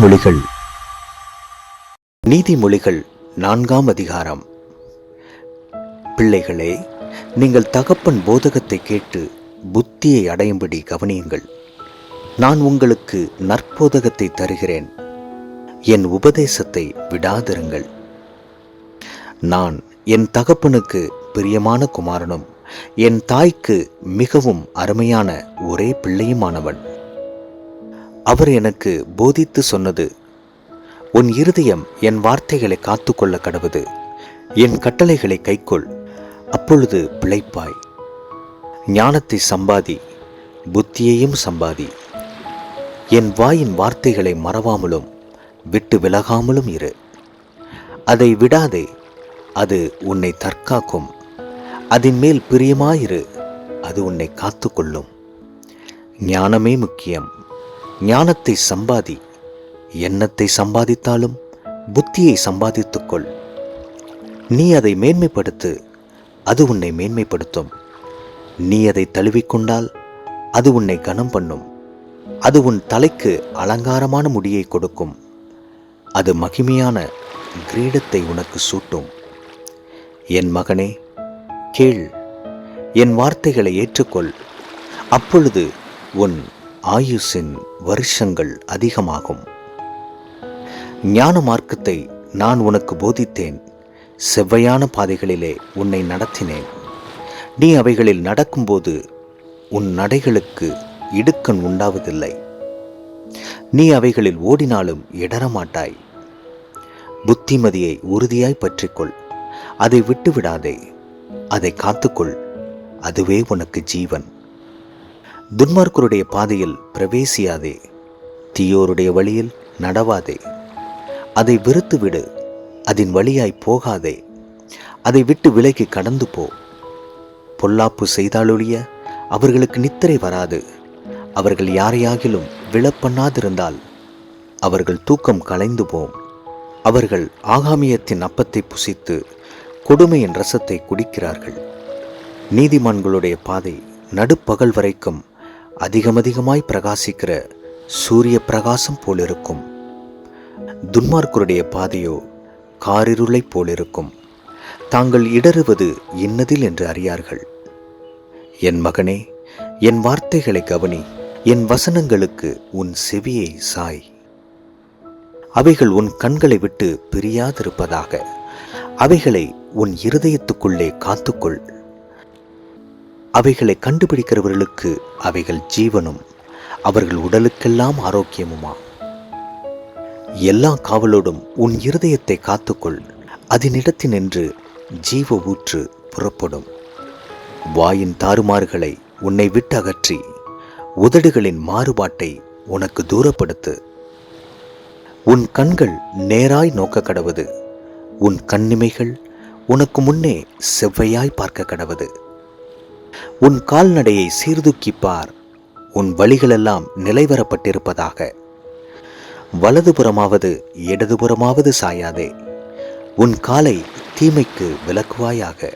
நீதிமொழிகள். நீதிமொழிகள் 4ஆம் அதிகாரம். பிள்ளைகளே, நீங்கள் தகப்பன் போதகத்தை கேட்டு புத்தியை அடையும்படி கவனியுங்கள். நான் உங்களுக்கு நற்போதகத்தை தருகிறேன், என் உபதேசத்தை விடாதிருங்கள். நான் என் தகப்பனுக்கு பிரியமான குமாரனும் என் தாய்க்கு மிகவும் அருமையான ஒரே பிள்ளையுமானவன். அவர் எனக்கு போதித்து சொன்னது, உன் இருதயம் என் வார்த்தைகளை காத்துக்கொள்ள கடவுது, என் கட்டளைகளை கைக்கொள், அப்பொழுது பிழைப்பாய். ஞானத்தை சம்பாதி, புத்தியையும் சம்பாதி. என் வாயின் வார்த்தைகளை மறவாமலும் விட்டு விலகாமலும் இரு. அதை விடாதே, அது உன்னை தற்காக்கும். அதன் மேல் பிரியமாயிரு, அது உன்னை காத்துக்கொள்ளும். ஞானமே முக்கியம். ஞானத்தை சம்பாதி. எண்ணத்தை சம்பாதித்தாலும் புத்தியை சம்பாதித்துக்கொள். நீ அதை மேன்மைப்படுத்து, அது உன்னை மேன்மைப்படுத்தும். நீ அதை தழுவிக்கொண்டால் அது உன்னை கனம் பண்ணும். அது உன் தலைக்கு அலங்காரமான முடியை கொடுக்கும். அது மகிமையான கிரீடத்தை உனக்கு சூட்டும். என் மகனே, கேள், என் வார்த்தைகளை ஏற்றுக்கொள். அப்பொழுது உன் ஆயுசின் வருஷங்கள் அதிகமாகும். ஞான மார்க்கத்தை நான் உனக்கு போதித்தேன், செவ்வையான பாதைகளிலே உன்னை நடத்தினேன். நீ அவைகளில் நடக்கும்போது உன் நடைகளுக்கு இடுக்கண் உண்டாவதில்லை. நீ அவைகளில் ஓடினாலும் இடரமாட்டாய். புத்திமதியை உறுதியாய் பற்றிக்கொள், அதை விட்டுவிடாதே. அதை காத்துக்கொள், அதுவே உனக்கு ஜீவன். துன்மார்க்கருடைய பாதையில் பிரவேசியாதே, தீயோருடைய வழியில் நடவாதே. அதை வெறுத்துவிடு, அதன் வழியாய் போகாதே. அதை விட்டு விலகி கடந்து போ. பொல்லாப்பு செய்தாலொழிய அவர்களுக்கு நித்திரை வராது. அவர்கள் யாரையாகிலும் விழப்பண்ணாதிருந்தால் அவர்கள் தூக்கம் கலைந்து போம். அவர்கள் ஆகாமியத்தின் அப்பத்தை புசித்து கொடுமையின் ரசத்தை குடிக்கிறார்கள். நீதிமான்களுடைய பாதை நடுப்பகல் வரைக்கும் அதிகமாய் பிரகாசிக்கிற சூரிய பிரகாசம் போலிருக்கும். துன்மார்க்கருடைய பாதையோ காரிருளை போலிருக்கும். தாங்கள் இடறுவது இன்னதில் என்று அறியார்கள். என் மகனே, என் வார்த்தைகளை கவனி. என் வசனங்களுக்கு உன் செவியை சாய். அவைகள் உன் கண்களை விட்டு பிரியாதிருப்பதாக. அவைகளை உன் இருதயத்துக்குள்ளே காத்துக்கொள். அவைகளை கண்டுபிடிக்கிறவர்களுக்கு அவைகள் ஜீவனும் அவர்கள் உடலுக்கெல்லாம் ஆரோக்கியமுமா. எல்லா காவலோடும் உன் இருதயத்தை காத்துக்கொள், அதனிடத்தினின்று ஜீவ ஊற்று புறப்படும். வாயின் தாறுமாறுகளை உன்னை விட்டு அகற்றி உதடுகளின் மாறுபாட்டை உனக்கு தூரப்படுத்து. உன் கண்கள் நேராய் நோக்க கடவது, உன் கண்ணிமைகள் உனக்கு முன்னே செவ்வையாய் பார்க்க கடவது. உன் கால்நடையை சீர்தூக்கிப்பார், உன் வழிகளெல்லாம் நிலைவரப்பட்டிருப்பதாக. வலதுபுறமாவது இடதுபுறமாவது சாயாதே. உன் காலை தீமைக்கு விலக்குவாயாக.